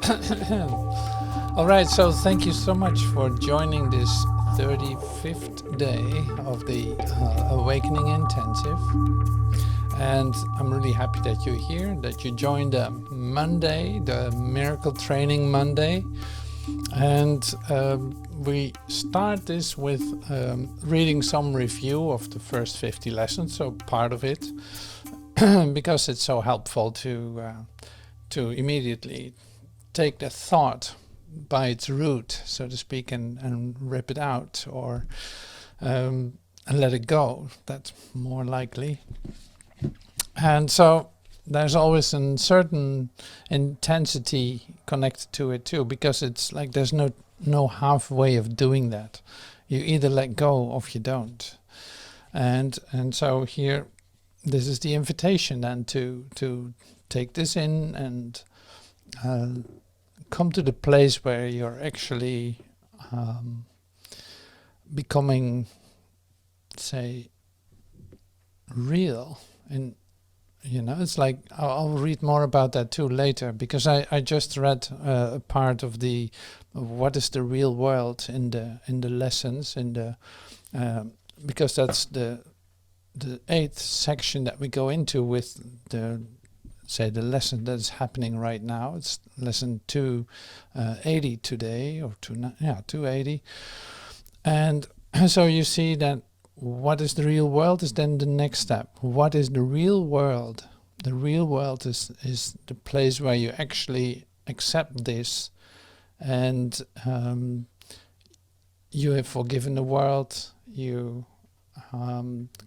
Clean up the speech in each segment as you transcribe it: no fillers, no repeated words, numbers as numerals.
All right, so thank you so much for joining this 35th day of the Awakening Intensive. And I'm really happy that you're here, that you joined Monday, the Miracle Training Monday. And we start this with reading some review of the first 50 lessons, so part of it, because it's so helpful to immediately take the thought by its root, so to speak, and rip it out, or and let it go. That's more likely. And so there's always a certain intensity connected to it too, because it's like there's no halfway of doing that. You either let go or you don't. And so here, this is the invitation then to take this in and come to the place where you're actually becoming, say, real. And it's like I'll read more about that too later, because I just read a part of what is the real world in the lessons, because that's the 8th section that we go into with the lesson that's happening right now. It's lesson 280 today, or 280. And so you see that what is the real world is then the next step. What is the real world? The real world is the place where you actually accept this, and you have forgiven the world. You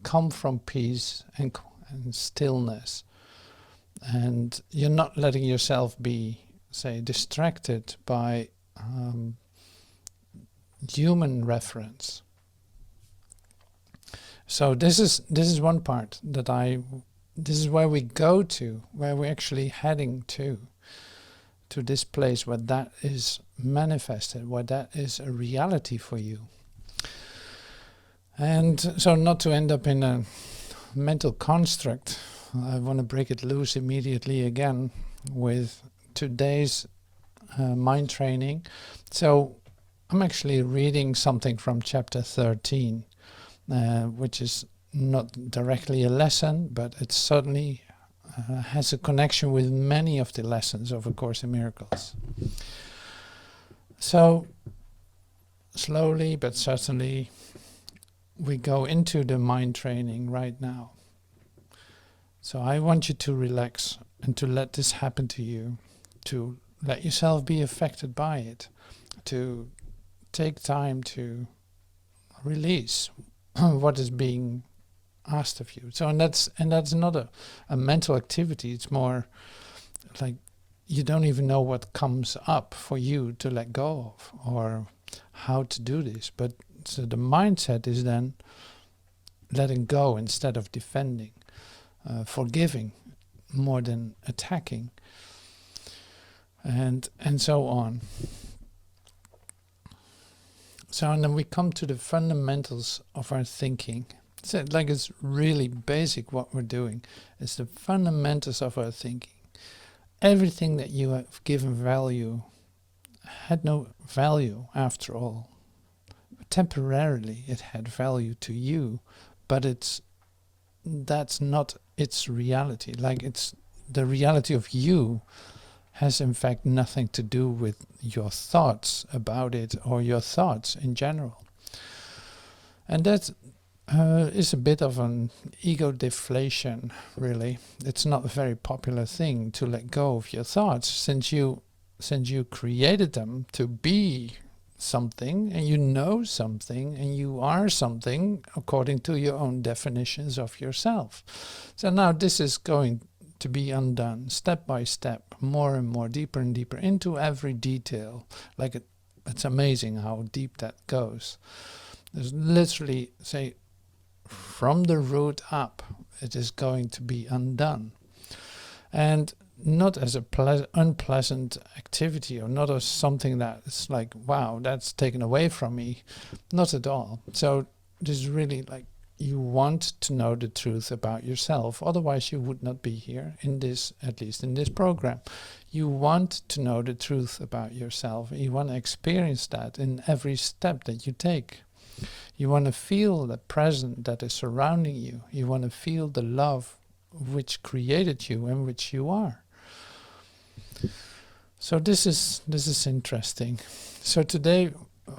come from peace and stillness, and you're not letting yourself be, say, distracted by human reference. So this is one part this is where we go to, where we're actually heading to this place where that is manifested, where that is a reality for you. And so not to end up in a mental construct, I want to break it loose immediately again with today's mind training. So I'm actually reading something from chapter 13. Which is not directly a lesson, but it certainly has a connection with many of the lessons of A Course in Miracles. So, slowly but certainly, we go into the mind training right now. So I want you to relax and to let this happen to you, to let yourself be affected by it, to take time to release what is being asked of you. So and that's not a mental activity. It's more like you don't even know what comes up for you to let go of or how to do this. But so the mindset is then letting go instead of defending, forgiving more than attacking, and so on. So, and then we come to the fundamentals of our thinking. So, like, it's really basic what we're doing. It's the fundamentals of our thinking. Everything that you have given value had no value after all. Temporarily it had value to you, but that's not its reality. Like, it's the reality of you has in fact nothing to do with your thoughts about it or your thoughts in general. And that is a bit of an ego deflation, really. It's not a very popular thing to let go of your thoughts, since you created them to be something, and you know something, and you are something according to your own definitions of yourself. So now this is going to be undone step by step, more and more, deeper and deeper into every detail. Like it's amazing how deep that goes. There's literally, say, from the root up, it is going to be undone. And not as a unpleasant activity, or not as something that is like, wow, that's taken away from me. Not at all. So this is really like you want to know the truth about yourself. Otherwise you would not be here in this, at least in this program. You want to know the truth about yourself. You want to experience that in every step that you take. You want to feel the present that is surrounding you. You want to feel the love which created you and which you are. So this is interesting. So today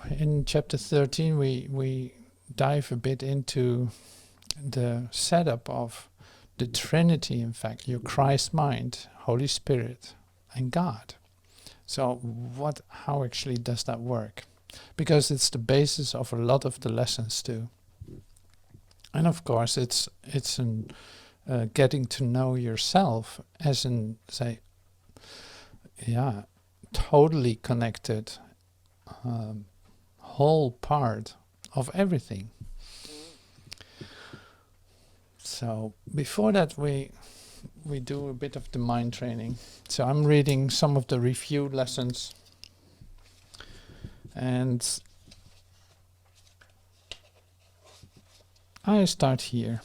in chapter 13 we dive a bit into the setup of the Trinity, in fact, your Christ mind, Holy Spirit and God. So how actually does that work? Because it's the basis of a lot of the lessons too. And of course it's getting to know yourself as in, say, totally connected whole part of everything. So before that we do a bit of the mind training. So I'm reading some of the review lessons, and I start here.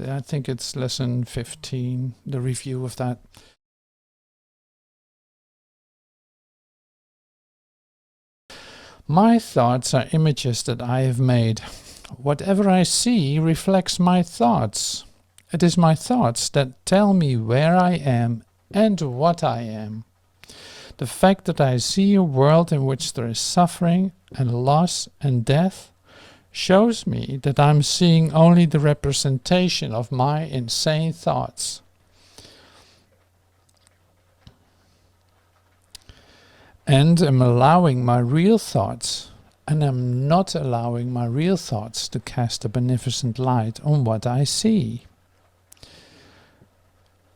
I think it's lesson 15, the review of that. My thoughts are images that I have made. Whatever I see reflects my thoughts. It is my thoughts that tell me where I am and what I am. The fact that I see a world in which there is suffering and loss and death shows me that I'm seeing only the representation of my insane thoughts. And am allowing my real thoughts, and am not allowing my real thoughts to cast a beneficent light on what I see.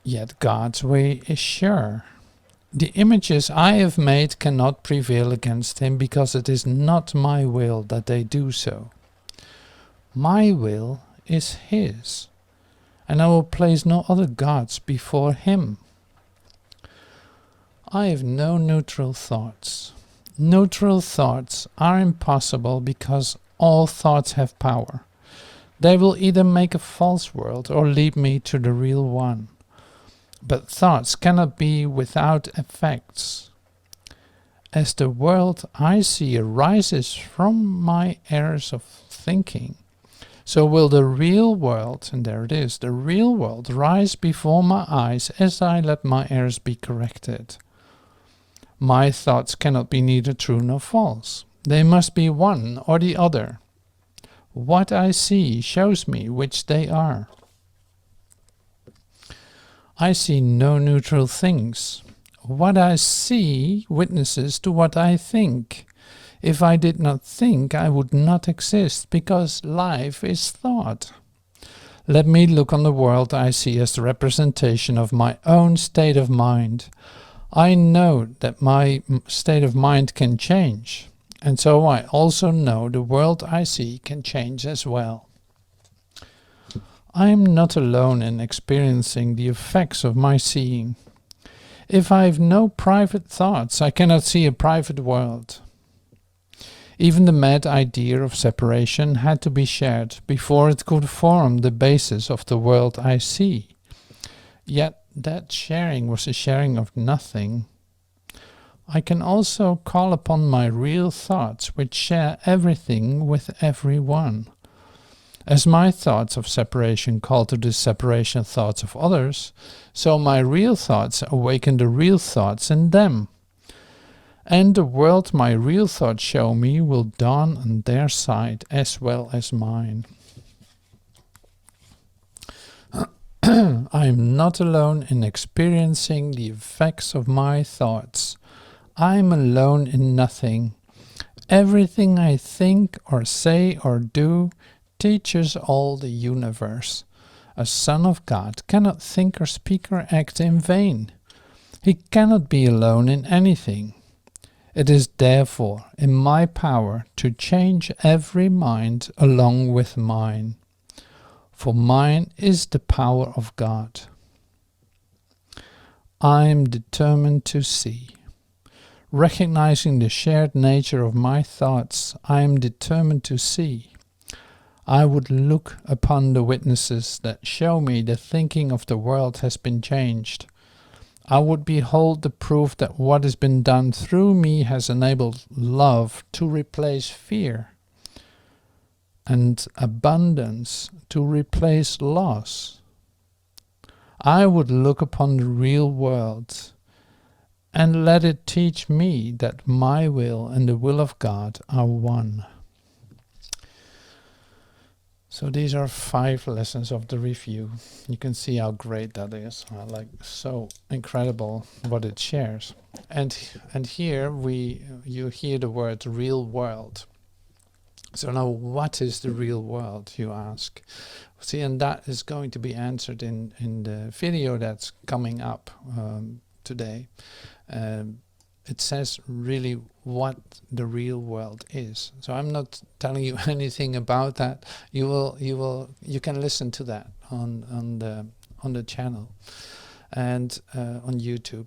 Yet God's way is sure. The images I have made cannot prevail against him, because it is not my will that they do so. My will is his, and I will place no other gods before him. I have no neutral thoughts. Neutral thoughts are impossible because all thoughts have power. They will either make a false world or lead me to the real one. But thoughts cannot be without effects. As the world I see arises from my errors of thinking, so will the real world, and there it is, the real world rise before my eyes as I let my errors be corrected. My thoughts cannot be neither true nor false. They must be one or the other. What I see shows me which they are. I see no neutral things. What I see witnesses to what I think. If I did not think, I would not exist, because life is thought. Let me look on the world I see as the representation of my own state of mind. I know that my state of mind can change, and so I also know the world I see can change as well. I am not alone in experiencing the effects of my seeing. If I have no private thoughts, I cannot see a private world. Even the mad idea of separation had to be shared before it could form the basis of the world I see. Yet that sharing was a sharing of nothing. I can also call upon my real thoughts, which share everything with everyone. As my thoughts of separation call to the separation thoughts of others, so my real thoughts awaken the real thoughts in them. And the world my real thoughts show me will dawn on their side as well as mine. I am not alone in experiencing the effects of my thoughts. I am alone in nothing. Everything I think or say or do teaches all the universe. A son of God cannot think or speak or act in vain. He cannot be alone in anything. It is therefore in my power to change every mind along with mine. For mine is the power of God. I am determined to see. Recognizing the shared nature of my thoughts, I am determined to see. I would look upon the witnesses that show me the thinking of the world has been changed. I would behold the proof that what has been done through me has enabled love to replace fear, and abundance to replace loss. I would look upon the real world and let it teach me that my will and the will of God are one. So these are 5 lessons of the review. You can see how great that is. Like, so incredible what it shares. And here you hear the word real world. So now, what is the real world, you ask? See, and that is going to be answered in the video that's coming up today. It says really what the real world is. So I'm not telling you anything about that. You can listen to that on the channel and on YouTube.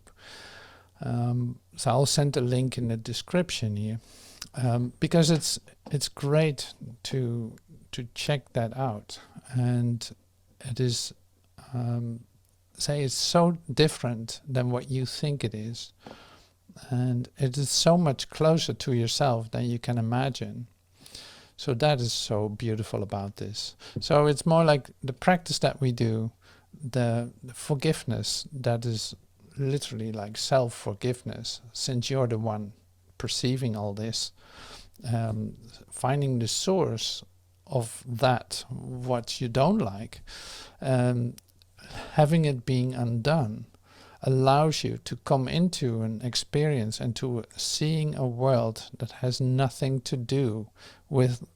So I'll send a link in the description here, because it's great to check that out, and it is it's so different than what you think it is. And it is so much closer to yourself than you can imagine. So that is so beautiful about this. So it's more like the practice that we do, the forgiveness that is literally like self-forgiveness, since you're the one perceiving all this, finding the source of that, what you don't like, having it being undone, allows you to come into an experience and to seeing a world that has nothing to do with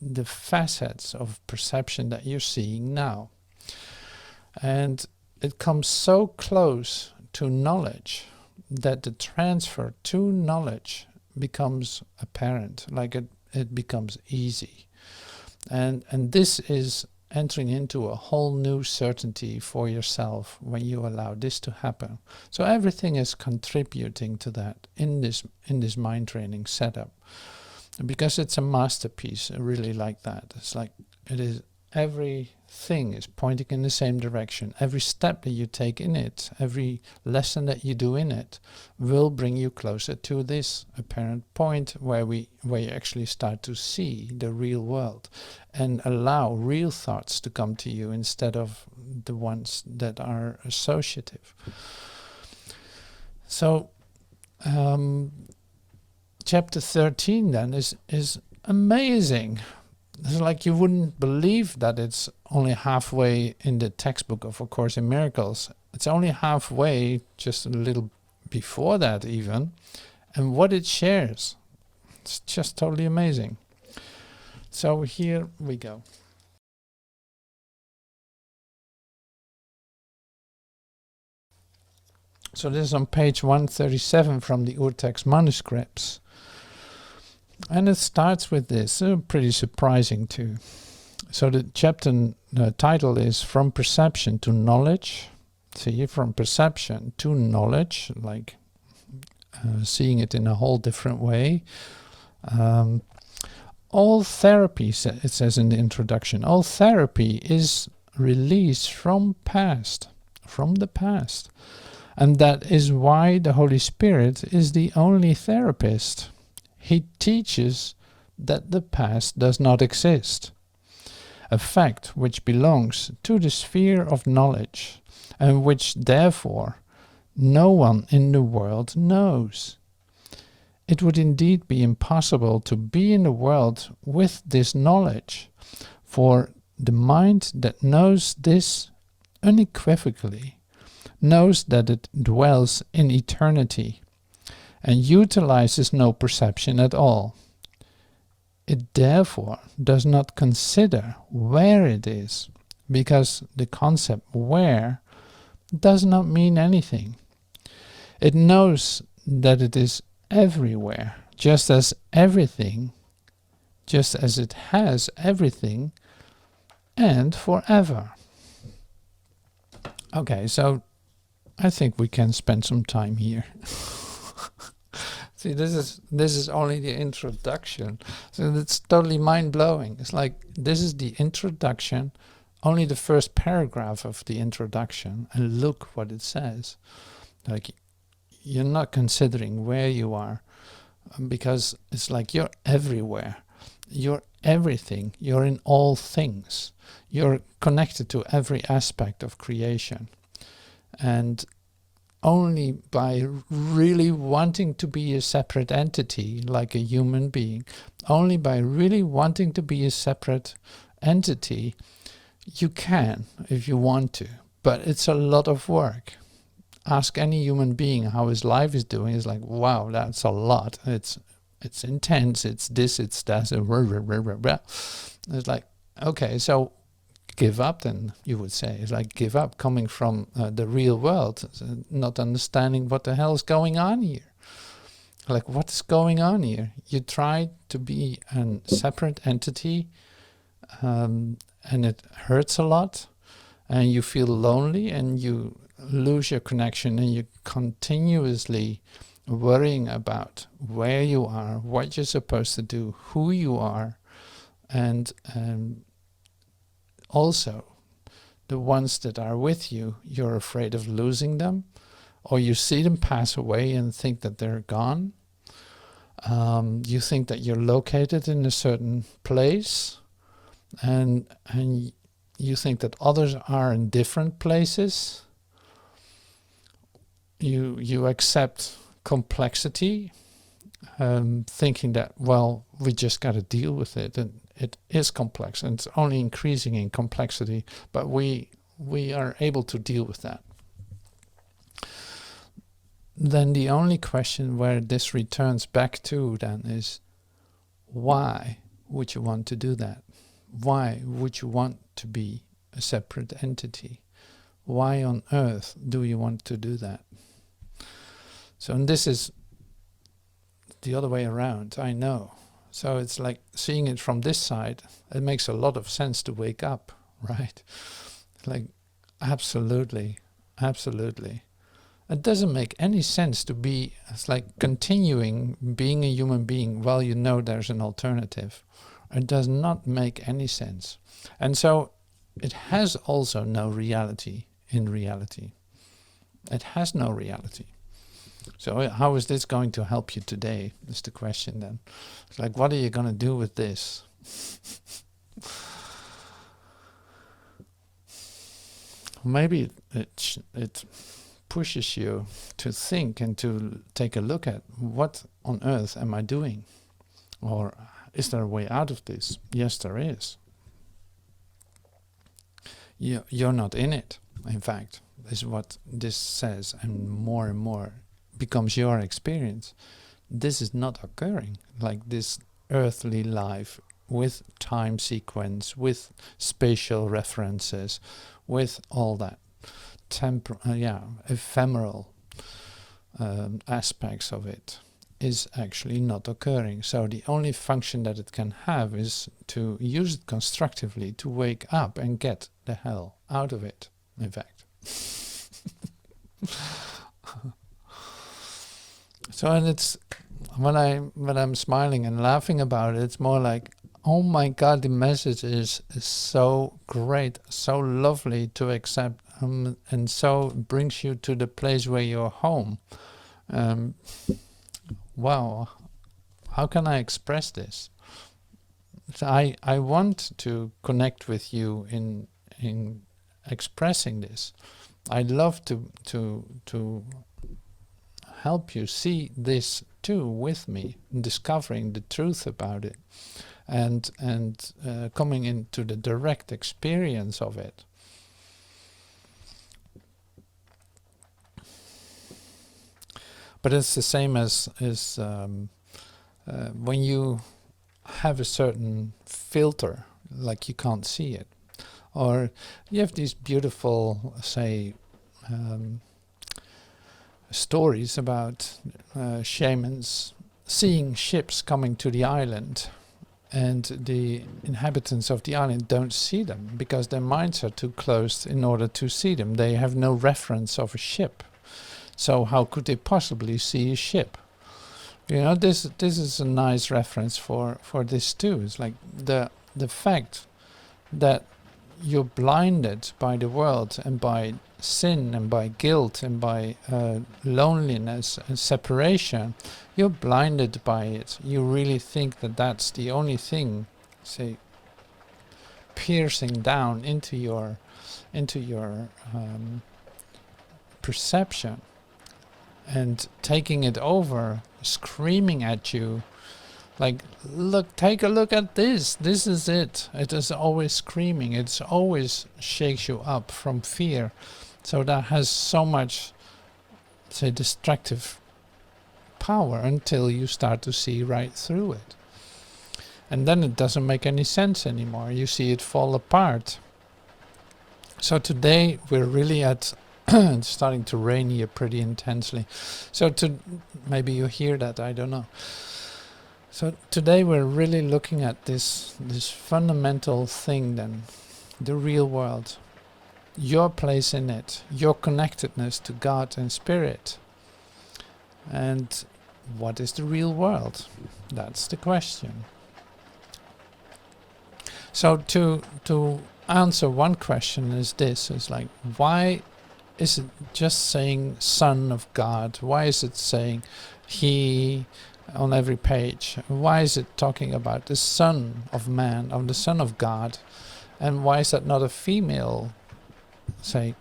the facets of perception that you're seeing now. And it comes so close to knowledge that the transfer to knowledge becomes apparent, like it becomes easy. And this is entering into a whole new certainty for yourself when you allow this to happen. So everything is contributing to that in this mind training setup, because it's a masterpiece. I really like that. It's like it is, everything is pointing in the same direction. Every step that you take in it, every lesson that you do in it, will bring you closer to this apparent point where you actually start to see the real world and allow real thoughts to come to you instead of the ones that are associative. So chapter 13 then is amazing. It's like you wouldn't believe that it's only halfway in the textbook of A Course in Miracles. It's only halfway, just a little before that even. And what it shares, it's just totally amazing. So here we go. So this is on page 137 from the Urtext manuscripts. And it starts with this, pretty surprising too. So the chapter title is From Perception to Knowledge. See, from perception to knowledge, like seeing it in a whole different way. All therapy, it says in the introduction, all therapy is release from the past. And that is why the Holy Spirit is the only therapist. He teaches that the past does not exist, a fact which belongs to the sphere of knowledge, and which therefore no one in the world knows. It would indeed be impossible to be in the world with this knowledge, for the mind that knows this unequivocally knows that it dwells in eternity, and utilizes no perception at all. It therefore does not consider where it is, because the concept where does not mean anything. It knows that it is everywhere, just as it has everything, and forever. Okay, so I think we can spend some time here. See, this is only the introduction. So it's totally mind-blowing. It's like, this is the introduction, only the first paragraph of the introduction, and look what it says. Like, you're not considering where you are, because it's like you're everywhere. You're everything. You're in all things. You're connected to every aspect of creation. And only by really wanting to be a separate entity, like a human being, only by really wanting to be a separate entity, you can, if you want to. But it's a lot of work. Ask any human being how his life is doing. It's like, wow, that's a lot. It's intense. It's this, it's that. It's like, okay, so give up, then, you would say. It's like, give up, coming from the real world, not understanding what the hell is going on here. Like, what is going on here? You try to be a separate entity, and it hurts a lot, and you feel lonely, and you lose your connection, and you're continuously worrying about where you are, what you're supposed to do, who you are, and also the ones that are with you, you're afraid of losing them, or you see them pass away and think that they're gone. You think that you're located in a certain place, and you think that others are in different places. You accept complexity, thinking that, well, we just got to deal with it, and it is complex, and it's only increasing in complexity, but we are able to deal with that. Then the only question where this returns back to then is, why would you want to do that? Why would you want to be a separate entity? Why on earth do you want to do that? So, and this is the other way around, I know. So it's like, seeing it from this side, it makes a lot of sense to wake up, right? Like, absolutely, absolutely. It doesn't make any sense to be, it's like continuing being a human being while you know there's an alternative. It does not make any sense. And so it has also no reality in reality. It has no reality. So how is this going to help you today, is the question then. It's like, what are you going to do with this? Maybe it pushes you to think and to take a look at, what on earth am I doing? Or is there a way out of this? Yes, there is. You're not in it, in fact. This is what this says, and more becomes your experience. This is not occurring, like this earthly life with time sequence, with spatial references, with all that ephemeral aspects of it is actually not occurring. So the only function that it can have is to use it constructively to wake up and get the hell out of it, in fact. So, and it's, when I'm smiling and laughing about it, it's more like, oh my God, the message is so great, so lovely to accept, and so brings you to the place where you're home. Wow, how can I express this? So I want to connect with you in expressing this. I'd love to help you see this too with me, discovering the truth about it, and coming into the direct experience of it. But it's the same as when you have a certain filter, like you can't see it, or you have these beautiful, say, stories about shamans seeing ships coming to the island, and the inhabitants of the island don't see them because their minds are too closed in order to see them. They have no reference of a ship. So how could they possibly see a ship? You know, this is a nice reference for this too. It's like the fact that you're blinded by the world and by sin and by guilt and by loneliness and separation. You're blinded by it. You really think that that's the only thing, say, piercing down into your perception and taking it over, screaming at you like, look, take a look at this. This is it. It is always screaming. It always shakes you up from fear. So that has so much, say, destructive power until you start to see right through it. And then it doesn't make any sense anymore. You see it fall apart. So today we're really at it's starting to rain here pretty intensely. So maybe you hear that, I don't know. So today we're really looking at this fundamental thing then, the real world, your place in it, your connectedness to God and Spirit. And what is the real world? That's the question. So to answer one question is this, is like, why is it just saying Son of God? Why is it saying He on every page? Why is it talking about the Son of Man, of the Son of God? And why is that not a female, say,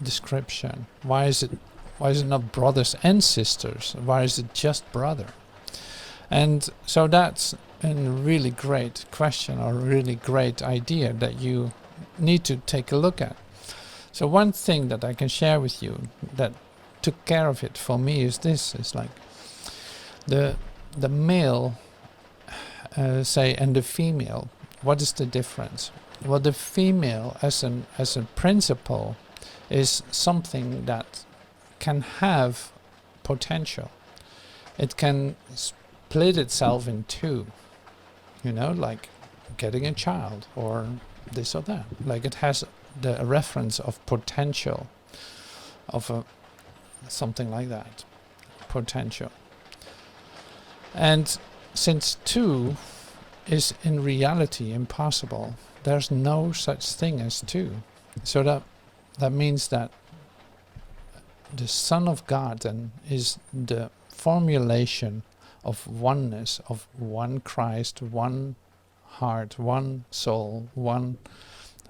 description? Why is it not brothers and sisters? Why is it just brother? And so that's a really great question, or a really great idea that you need to take a look at. So one thing that I can share with you that took care of it for me is this, is like the male, say, and the female. What is the difference? Well, the female as a principle is something that can have potential. It can split itself in two, you know, like getting a child or this or that. Like it has the reference of potential, of something like that, potential. And since two is in reality impossible, there's no such thing as two. So that means that the Son of God then is the formulation of oneness, of one Christ, one heart, one soul, one,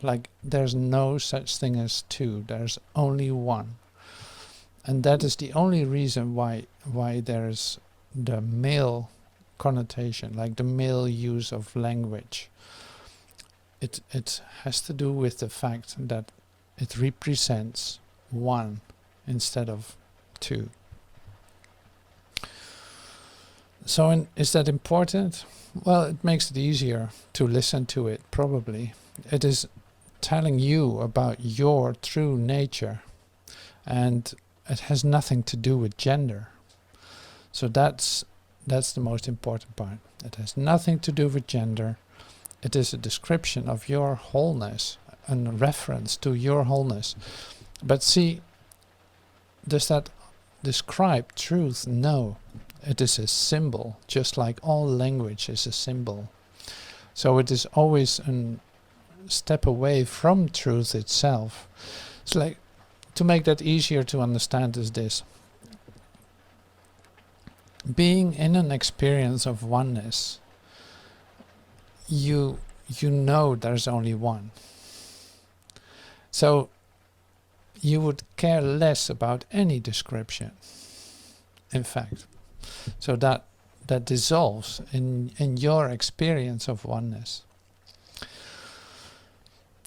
like there's no such thing as two, there's only one. And that is the only reason why there's the male connotation, like the male use of language. It has to do with the fact that it represents one instead of two. So is that important? Well, it makes it easier to listen to it, probably. It is telling you about your true nature, and it has nothing to do with gender. So that's the most important part. It has nothing to do with gender. It is a description of your wholeness, and a reference to your wholeness. But see, does that describe truth? No. It is a symbol, just like all language is a symbol. So it is always a step away from truth itself. It's like, to make that easier to understand is this. Being in an experience of oneness, you know there's only one. So you would care less about any description, in fact. So that dissolves in your experience of oneness.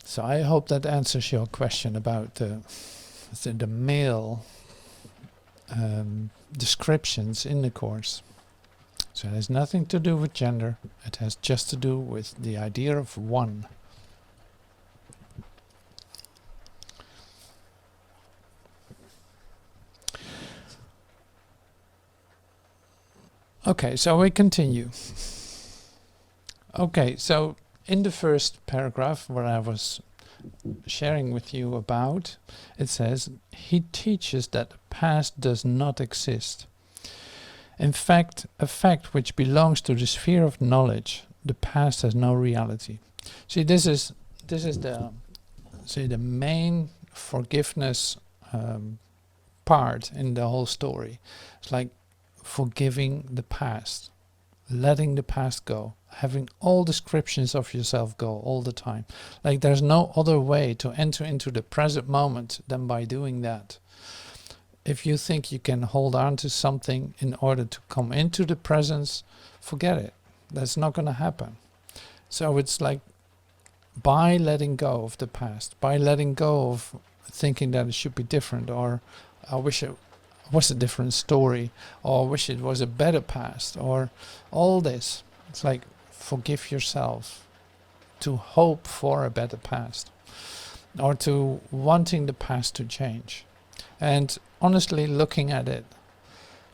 So I hope that answers your question about the male descriptions in the Course. So it has nothing to do with gender, it has just to do with the idea of one. Okay, so we continue. Okay, so in the first paragraph where I was sharing with you about, it says, he teaches that the past does not exist. In fact, a fact which belongs to the sphere of knowledge, the past has no reality. See, this is the main forgiveness part in the whole story. It's like forgiving the past, letting the past go, having all descriptions of yourself go all the time. Like there's no other way to enter into the present moment than by doing that. If you think you can hold on to something in order to come into the presence, forget it. That's not going to happen. So it's like by letting go of the past, by letting go of thinking that it should be different, or I wish it was a different story, or I wish it was a better past, or all this. It's like forgive yourself, to hope for a better past, or to wanting the past to change. And honestly, looking at it,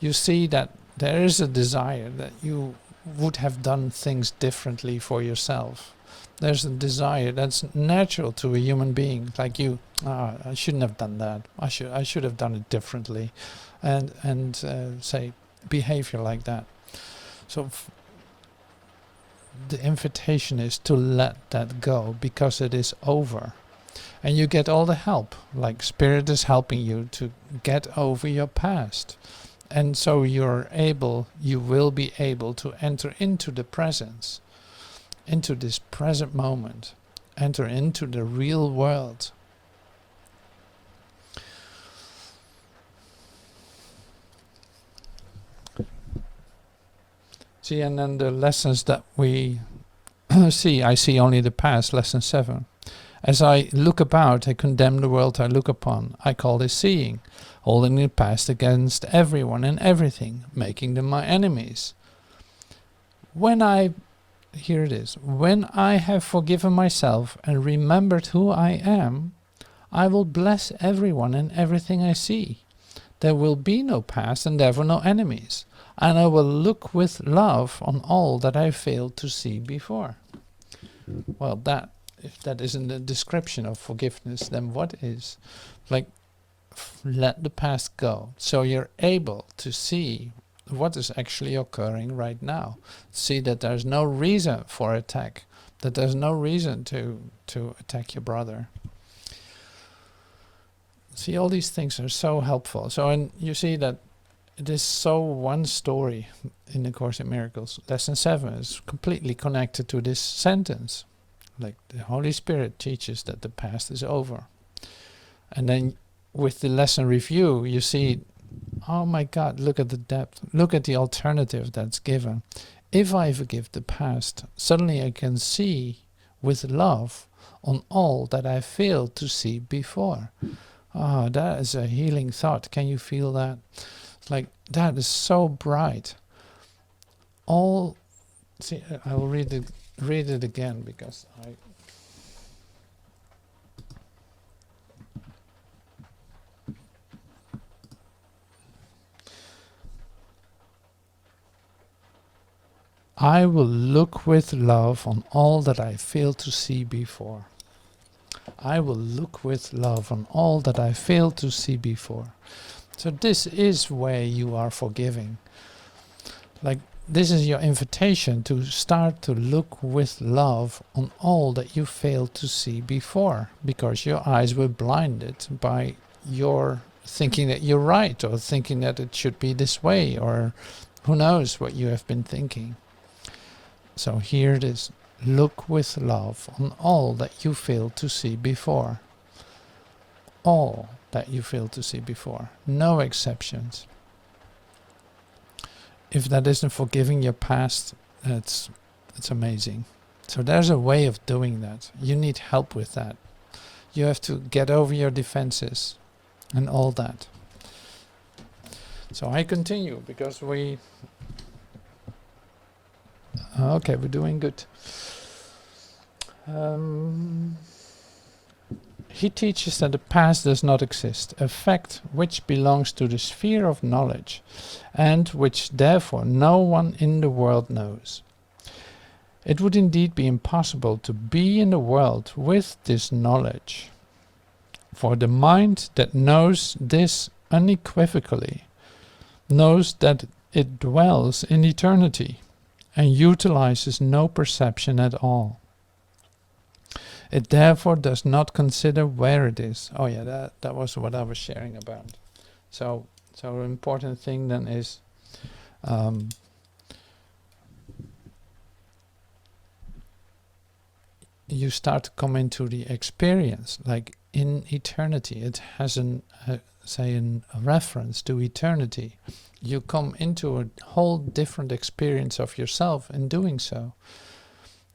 you see that there is a desire that you would have done things differently for yourself. There's a desire that's natural to a human being, like you. I shouldn't have done that. I should have done it differently, and say behavior like that. So the invitation is to let that go, because it is over. And you get all the help, like Spirit is helping you to get over your past. And so you will be able to enter into the presence, into this present moment, enter into the real world. See, and then the lessons that we see, I see only the past, lesson 7. As I look about, I condemn the world I look upon. I call this seeing, holding the past against everyone and everything, making them my enemies. Here it is, when I have forgiven myself and remembered who I am, I will bless everyone and everything I see. There will be no past and therefore no enemies, and I will look with love on all that I failed to see before. Well, if that isn't a description of forgiveness, then what is? Like, let the past go, so you're able to see what is actually occurring right now. See that there's no reason for attack, that there's no reason to attack your brother. See, all these things are so helpful. So, and you see that it is so one story in the Course in Miracles. Lesson 7 is completely connected to this sentence. Like the Holy Spirit teaches that the past is over. And then with the lesson review, you see, oh my God, look at the depth. Look at the alternative that's given. If I forgive the past, suddenly I can see with love on all that I failed to see before. Oh, that is a healing thought. Can you feel that? Like, that is so bright. See, I will read it again, because I will look with love on all that I failed to see before. I will look with love on all that I failed to see before. So this is where you are forgiving. Like, this is your invitation to start to look with love on all that you failed to see before, because your eyes were blinded by your thinking that you're right, or thinking that it should be this way, or who knows what you have been thinking. So here it is. Look with love on all that you failed to see before. All that you failed to see before. No exceptions. If that isn't forgiving your past, it's amazing. So there's a way of doing that. You need help with that. You have to get over your defenses and all that. So I continue, because we're doing good. He teaches that the past does not exist, a fact which belongs to the sphere of knowledge, and which therefore no one in the world knows. It would indeed be impossible to be in the world with this knowledge, for the mind that knows this unequivocally knows that it dwells in eternity and utilizes no perception at all. It therefore does not consider where it is. Oh yeah, that was what I was sharing about. So an important thing then is you start to come into the experience, like in eternity. It has a reference to eternity. You come into a whole different experience of yourself in doing so.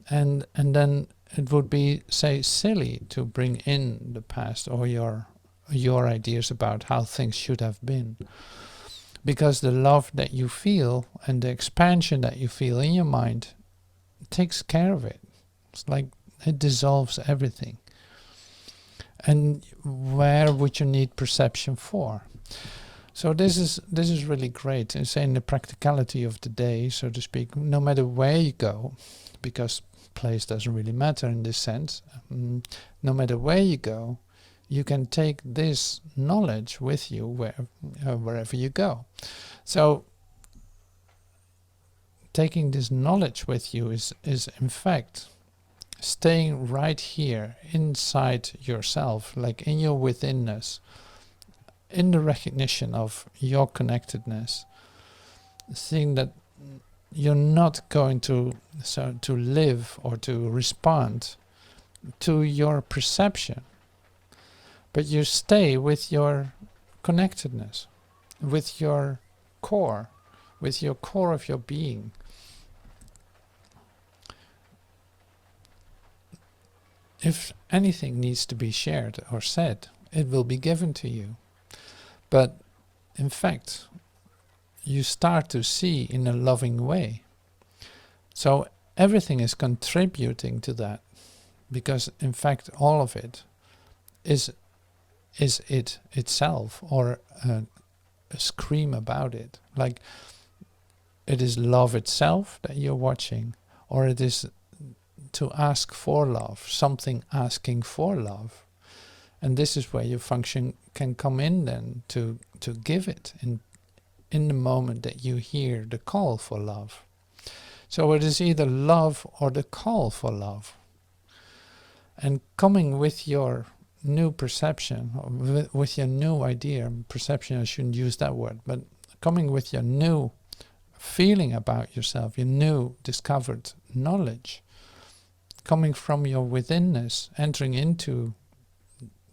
And then it would be, say, silly to bring in the past or your ideas about how things should have been. Because the love that you feel and the expansion that you feel in your mind takes care of it. It's like it dissolves everything. And where would you need perception for? So this is really great. It's in the practicality of the day, so to speak. No matter where you go, because place doesn't really matter in this sense. No matter where you go, you can take this knowledge with you wherever you go. So taking this knowledge with you is in fact staying right here inside yourself, like in your withinness, in the recognition of your connectedness, seeing that you're not going to live or to respond to your perception, but you stay with your connectedness, with your core of your being. If anything needs to be shared or said, it will be given to you. But in fact, you start to see in a loving way. So everything is contributing to that, because in fact all of it is it itself, or a scream about it. Like it is love itself that you're watching, or it is to ask for love, something asking for love. And this is where your function can come in then, to give it in the moment that you hear the call for love. So it is either love or the call for love. And coming with your new perception, or with your new idea, perception, I shouldn't use that word, but coming with your new feeling about yourself, your new discovered knowledge, coming from your withinness, entering into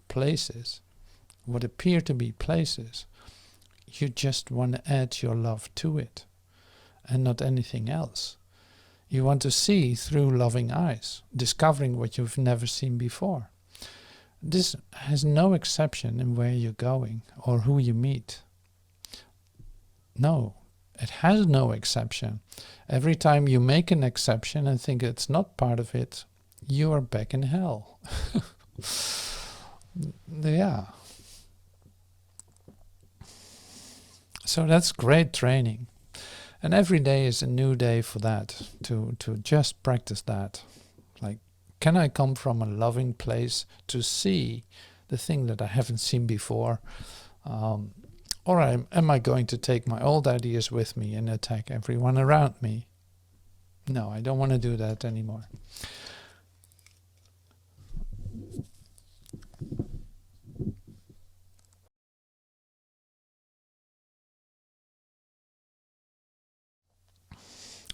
places, what appear to be places, you just want to add your love to it and not anything else. You want to see through loving eyes, discovering what you've never seen before. This has no exception in where you're going or who you meet. No, it has no exception. Every time you make an exception and think it's not part of it, you are back in hell. Yeah. So that's great training. And every day is a new day for that, to just practice that. Like, can I come from a loving place to see the thing that I haven't seen before? Or am I going to take my old ideas with me and attack everyone around me? No, I don't want to do that anymore.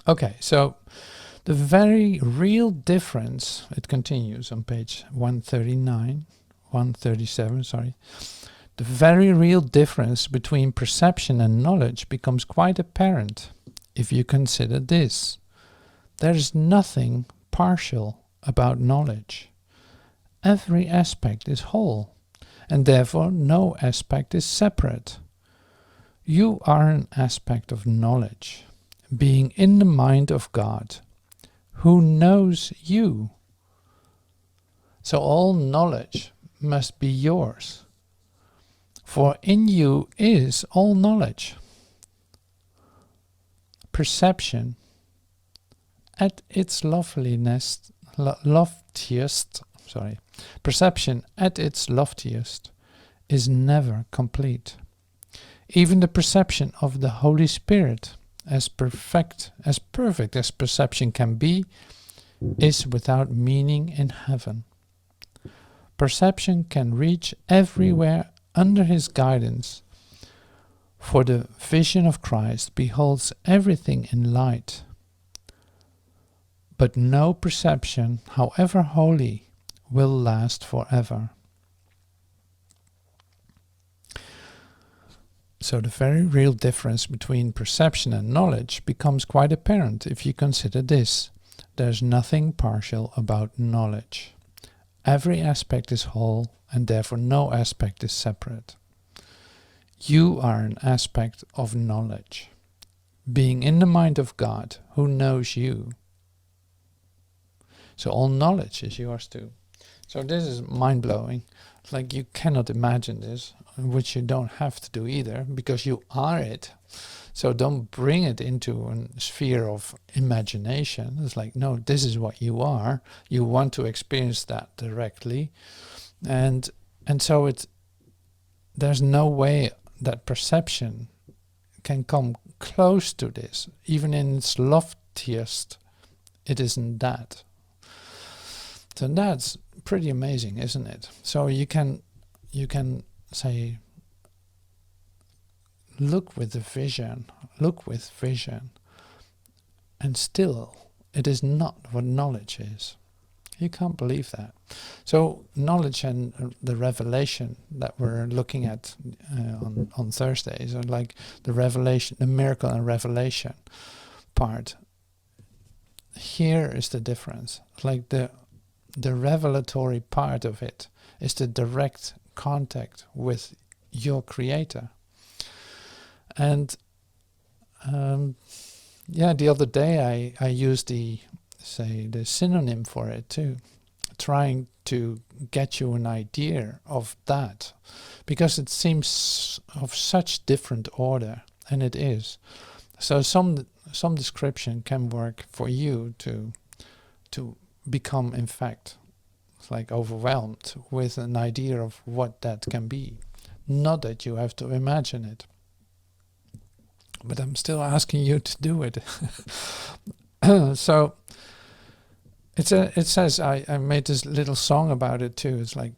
Okay, so the very real difference, it continues on page 137, sorry. The very real difference between perception and knowledge becomes quite apparent if you consider this. There is nothing partial about knowledge. Every aspect is whole, and therefore no aspect is separate. You are an aspect of knowledge, being in the mind of God, who knows you. So all knowledge must be yours, for in you is all knowledge. Perception at its loftiest, perception at its loftiest is never complete. Even the perception of the Holy Spirit as perfect as perception can be, is without meaning in heaven. Perception can reach everywhere under his guidance, for the vision of Christ beholds everything in light. But no perception, however holy, will last forever. So the very real difference between perception and knowledge becomes quite apparent if you consider this. There's nothing partial about knowledge. Every aspect is whole, and therefore no aspect is separate. You are an aspect of knowledge, being in the mind of God, who knows you. So all knowledge is yours too. So this is mind-blowing. Like, you cannot imagine this, which you don't have to do either, because you are it. So don't bring it into a sphere of imagination. It's like, no, this is what you are. You want to experience that directly. And so there's no way that perception can come close to this. Even in its loftiest, it isn't that. So that's pretty amazing, isn't it? So you can say, look with vision, and still it is not what knowledge is. You can't believe that. So knowledge and the revelation that we're looking at on Thursdays, are like the revelation, the miracle and revelation part. Here is the difference. Like the revelatory part of it is the direct contact with your Creator. And the other day I used the synonym for it too, trying to get you an idea of that, because it seems of such different order, and it is. So some description can work for you to become, in fact, like overwhelmed with an idea of what that can be. Not that you have to imagine it, but I'm still asking you to do it. So it says, I made this little song about it too. It's like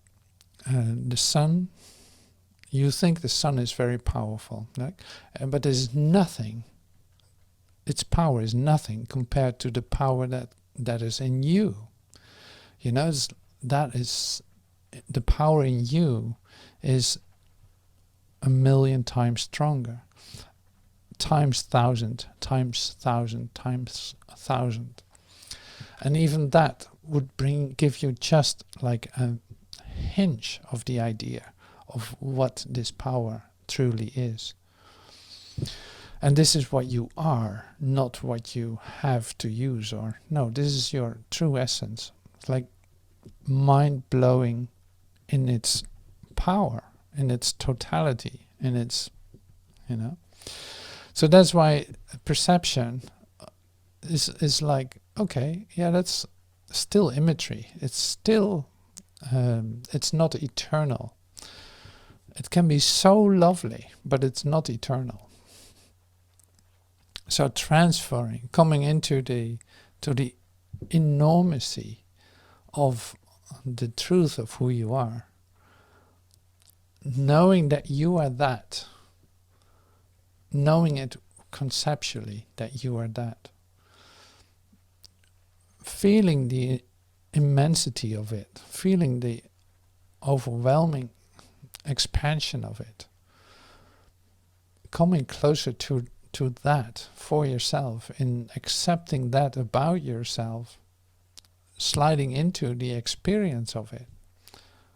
the sun. You think the sun is very powerful, but there's nothing. Its power is nothing compared to the power that is in you. You know, that is the power in you is 1,000,000 times stronger, times 1,000, times 1,000, times 1,000, and even that would give you just like a hint of the idea of what this power truly is. And this is what you are, not what you have to use, or no, this is your true essence. It's like mind-blowing in its power, in its totality, in its, So that's why perception is like, okay, yeah, that's still imagery. It's still, it's not eternal. It can be so lovely, but it's not eternal. So transferring, coming into the enormity of the truth of who you are, knowing that you are that, knowing it conceptually that you are that, feeling the immensity of it, feeling the overwhelming expansion of it, coming closer to that for yourself, in accepting that about yourself, sliding into the experience of it,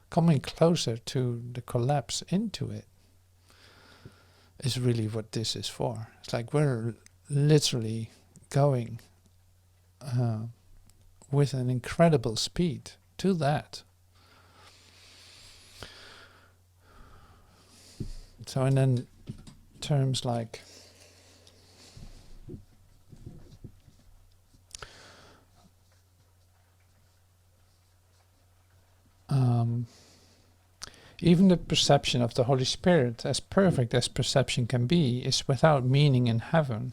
coming closer to the collapse into it, is really what this is for. It's like we're literally going with an incredible speed to that. So, and then terms like even the perception of the Holy Spirit, as perfect as perception can be, is without meaning in heaven.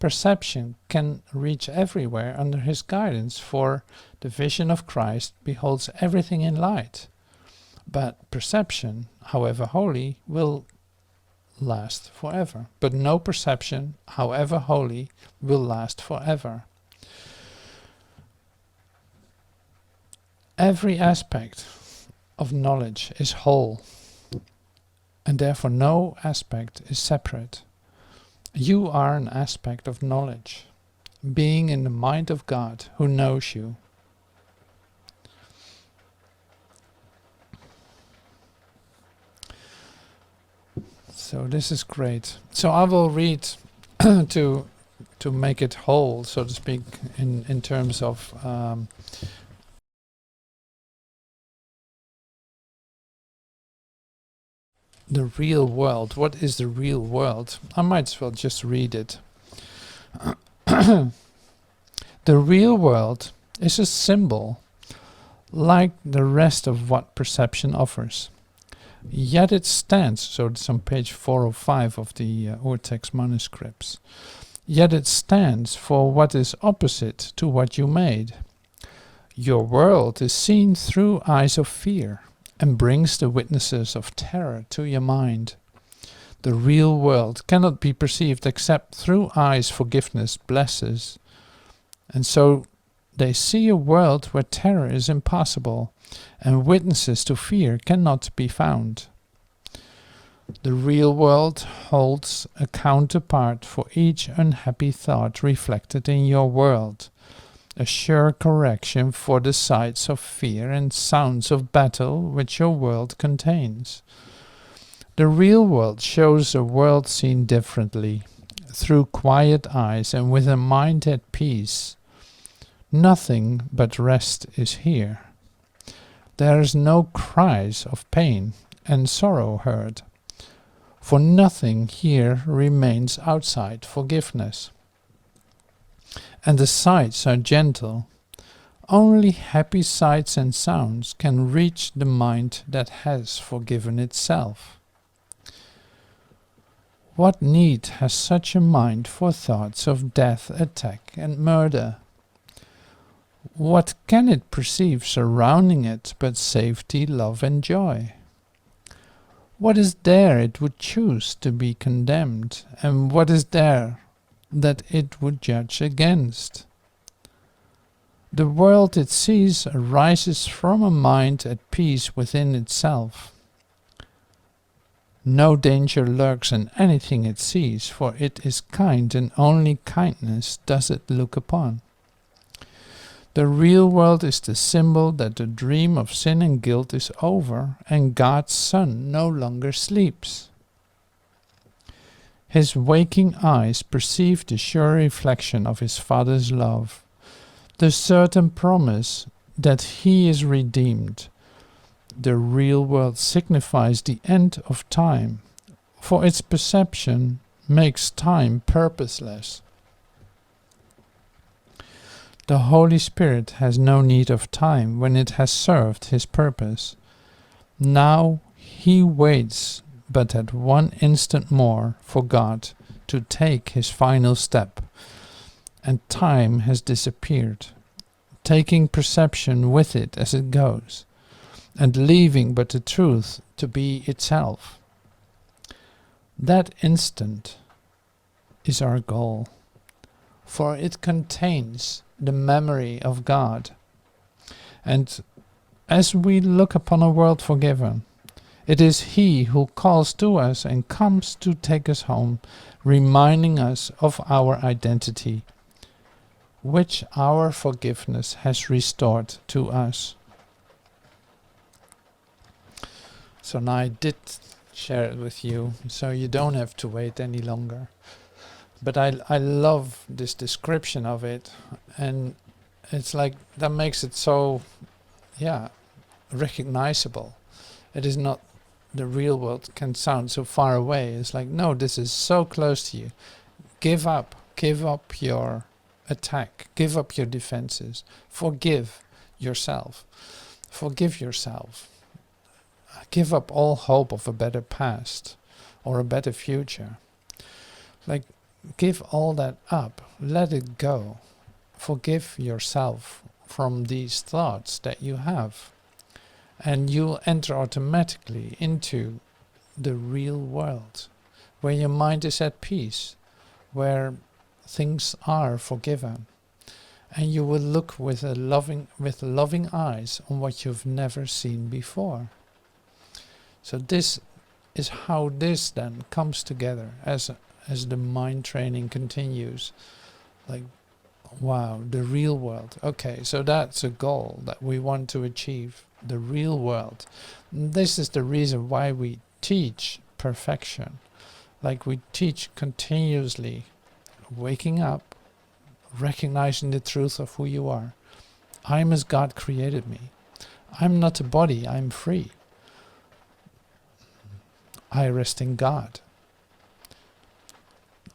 Perception can reach everywhere under his guidance, for the vision of Christ beholds everything in light. But perception, however holy, will last forever. But no perception, however holy, will last forever. Every aspect of knowledge is whole, and therefore no aspect is separate. You are an aspect of knowledge, being in the mind of God who knows you. So this is great. So I will read to make it whole, so to speak, in terms of the real world. What is the real world? I might as well just read it. The real world is a symbol, like the rest of what perception offers. Yet it stands, so it's on page 405 of the Urtext manuscripts. Yet it stands for what is opposite to what you made. Your world is seen through eyes of fear, and brings the witnesses of terror to your mind. The real world cannot be perceived except through eyes forgiveness blesses. And so they see a world where terror is impossible, and witnesses to fear cannot be found. The real world holds a counterpart for each unhappy thought reflected in your world, a sure correction for the sights of fear and sounds of battle which your world contains. The real world shows a world seen differently, through quiet eyes and with a mind at peace. Nothing but rest is here. There is no cries of pain and sorrow heard, for nothing here remains outside forgiveness. And the sights are gentle. Only happy sights and sounds can reach the mind that has forgiven itself. What need has such a mind for thoughts of death, attack, and murder? What can it perceive surrounding it but safety, love, and joy? What is there it would choose to be condemned, and what is there that it would judge against? The world it sees arises from a mind at peace within itself. No danger lurks in anything it sees, for it is kind, and only kindness does it look upon. The real world is the symbol that the dream of sin and guilt is over, and God's Son no longer sleeps. His waking eyes perceive the sure reflection of his Father's love, the certain promise that he is redeemed. The real world signifies the end of time, for its perception makes time purposeless. The Holy Spirit has no need of time when it has served his purpose. Now he waits but at one instant more for God to take his final step, and time has disappeared, taking perception with it as it goes, and leaving but the truth to be itself. That instant is our goal, for it contains the memory of God. And as we look upon a world forgiven, it is he who calls to us and comes to take us home, reminding us of our identity, which our forgiveness has restored to us. So now I did share it with you, so you don't have to wait any longer. But I love this description of it, and it's like that makes it so, recognizable. It is not the real world can sound so far away. It's like, no, this is so close to you. Give up your attack, give up your defenses, forgive yourself, give up all hope of a better past or a better future. Like, give all that up, let it go, forgive yourself from these thoughts that you have, and you'll enter automatically into the real world, where your mind is at peace, where things are forgiven, and you will look with loving eyes on what you've never seen before. So this is how this then comes together as the mind training continues. Like, wow, the real world. Okay, so that's a goal that we want to achieve, the real world. This is the reason why we teach perfection. Like, we teach continuously waking up, recognizing the truth of who you are. I'm as God created me. I'm not a body, I'm free. I rest in God.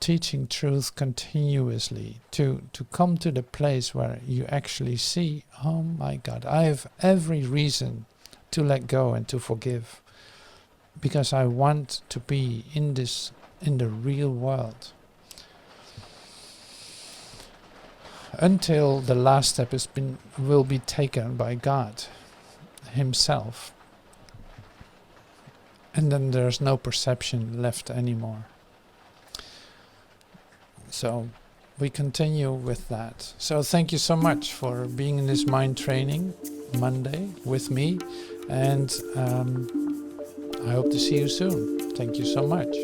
Teaching truth continuously to come to the place where you actually see, oh my God, I have every reason to let go and to forgive, because I want to be in the real world. Until the last step will be taken by God Himself. And then there's no perception left anymore. So we continue with that. So thank you so much for being in this mind training Monday with me. And I hope to see you soon. Thank you so much.